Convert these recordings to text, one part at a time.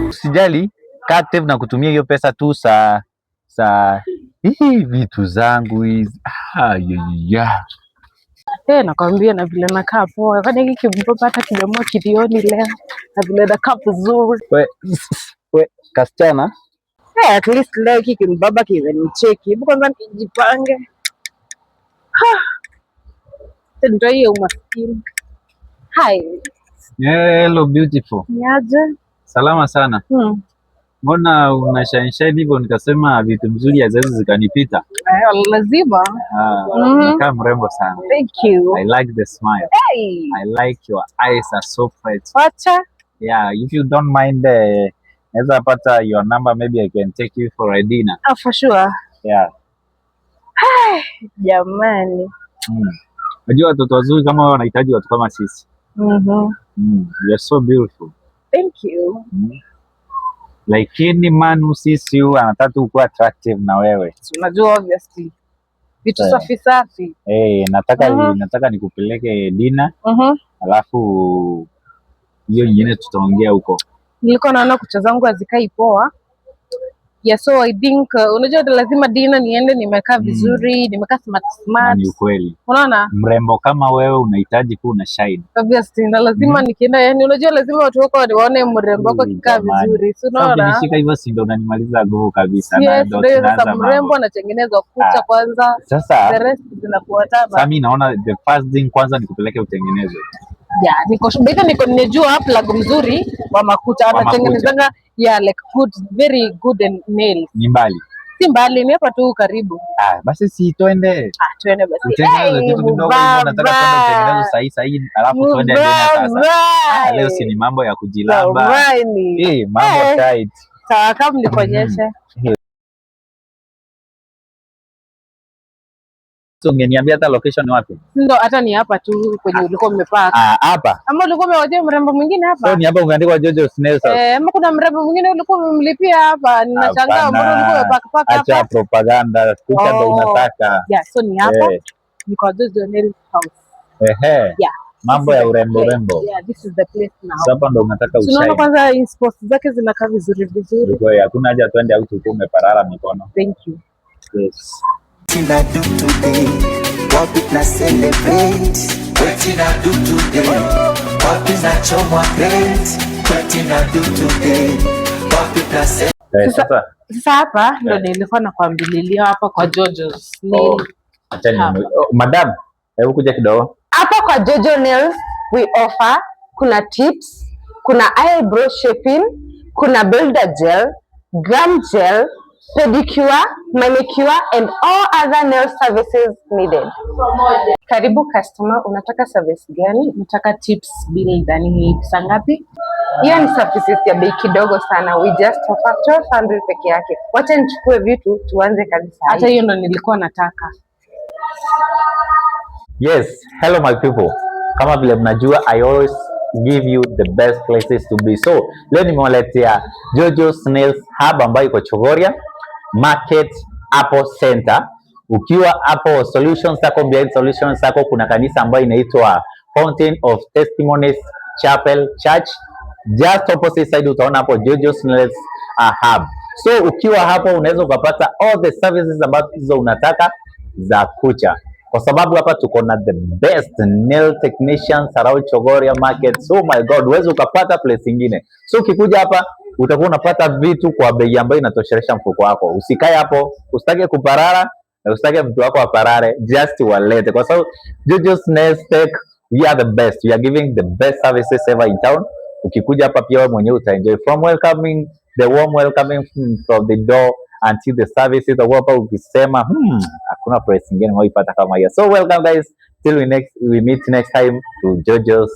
Usijali, kaa active na kutumia hiyo pesa tu sa hii vitu zangu hizi. Nakwambia na vile nakaa poa. Kwani hiki kimbaba hata kimeamua kilioni leo. Na vile nakaa vizuri. We kasichana. At least leo hiki kimbaba kimenicheki. Hebu kwanza nijipange. Ndio hiyo umaskini. Hi. Hello beautiful. Niaje? Salama sana. Mbona una shine hivyo? Nikasema vitu mzuri haziwezi zikanipita. Lazima. Unakaa mrembo sana. Thank you. I like the smile. Hey. I like your eyes are so bright. Wacha? Yeah, if you don't mind, naweza pata your number, maybe I can take you for a dinner. For sure. Yeah. Jamani. Unajua watoto wazuri kama wao wanahitaji watu kama sisi. You're so beautiful. Thank you. Lakini manu sisi anataka tu kuwa attractive na wewe. Unajua obviously. Vitu safi safi. Nataka nikupeleke dinner. Alafu hiyo nyingine tutaongea huko. Nilikuwa naona kucha zangu hazikai poa. Yeah, so I think unajua lazima dinner niende nimekaa vizuri, nimekaa smart. Ni ukweli. Unaona? Mrembo kama wewe unahitaji kuwa na shine. Obviously, na lazima nikienda, yani unajua lazima watu wako waone mrembo wako kikaa vizuri. So unaona? Ukishika hivyo si ndio unanimaliza nguvu kabisa. Na ndio sasa mrembo anatengenezwa kucha kwanza. Sasa the rest zinafuatana. Sasa mimi naona the first thing kwanza nikupeleke utengenezwe. Yeah, niko nimejua plug mzuri wa makucha anatengenezanga like good, very good and nails. Ni mbali? Si mbali, ni hapa tu karibu. Basi si twende. Twende basi. Utengeneze kitu kidogo hivyo, nataka kwenda utengeneze sahi alafu twende sasa. Leo si ni mambo ya kujilamba. Mambo tight. Sawa, kama nikuonyeshe. So ungeniambia hata location ni wapi? Ndio, hata ni hapa tu kwenye ulikuwa umepaka. Hapa. Ama ulikuwa umewajia mrembo mwingine hapa? So ni hapa umeandikwa Jojo's Nails. Ama kuna mrembo mwingine ulikuwa umemlipia hapa? Ninashangaa mbona ulikuwa umepaka hapa? Acha propaganda, kucha ndio unataka. Yeah, so ni hapa. Ni kwa Jojo's Nails house. Yeah. Mambo ya urembo. Yeah, this is the place now. Sasa ndo unataka ushine. Tunaona kwanza inspo zake zinakaa vizuri. Kwa hiyo hakuna haja twende au tukume parara mikono. Thank you. Yes. Wetin I do today, what we na celebrate. Wetin I do today, what we na choma great. Wetin I do today, what we na celebrate. Sasa hapa ndo nilikuwa nakwambililia hapa kwa Jojo's Nails. Madam, hebu kuja kidogo. Hapa kwa Jojo Nails we offer kuna tips, kuna eyebrow shaping, kuna builder gel, gum gel, pedicure, manicure and all other nail services needed. Karibu customer, unataka service gani? Unataka tips bili gani? Hii pesa ngapi? Hiyo ni services ya bei kidogo sana. We just offer 1200 peke yake. Wacha nichukue vitu tuanze kazi sasa. Hata hiyo ndo nilikuwa nataka. Yes, hello my people. Kama vile mnajua, I always give you the best places to be. So, leo nimewaletea Jojo's Nails Hub ambayo iko Chogoria Market hapo center. Ukiwa hapo Solutions Sacco, behind Solutions Sacco kuna kanisa ambayo inaitwa Fountain of Testimonies Chapel Church. Just opposite side utaona hapo Jojo's Nails Hub. So ukiwa hapo unaweza ukapata all the services ambazo unataka za kucha, kwa sababu hapa tuko na the best nail technicians around Chogoria Market. So my god, uweze ukapata place nyingine. So ukikuja hapa utakuwa unapata vitu kwa bei ambayo inatoshelesha mfuko wako. Usikae hapo, usitake kuparara na usitake mtu wako aparare, just walete, kwa sababu Jojo's Nails Tech, we are the best. We are giving the best services ever in town. Ukikuja hapa pia wewe mwenyewe utaenjoy from welcoming, the warm welcoming from the door until the services. Hapa ukisema hakuna price nyingine unaipata kama hiyo. So welcome guys, till we meet next time to Jojo's.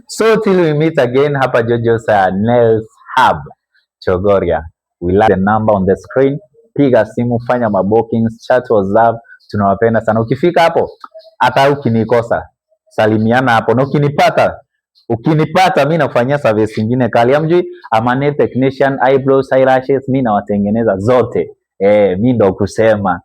So till we meet again hapa Jojo's Nails Hub Chogoria. We like the number on the screen. Piga simu, fanya mabookings, chat WhatsApp, tunawapenda sana. Ukifika hapo hata ukinikosa salimiana hapo, na ukinipata mimi nafanyia service nyingine kali. Amjui ama nail technician, eyebrows, eyelashes, mimi nawatengeneza zote. Mimi ndo kusema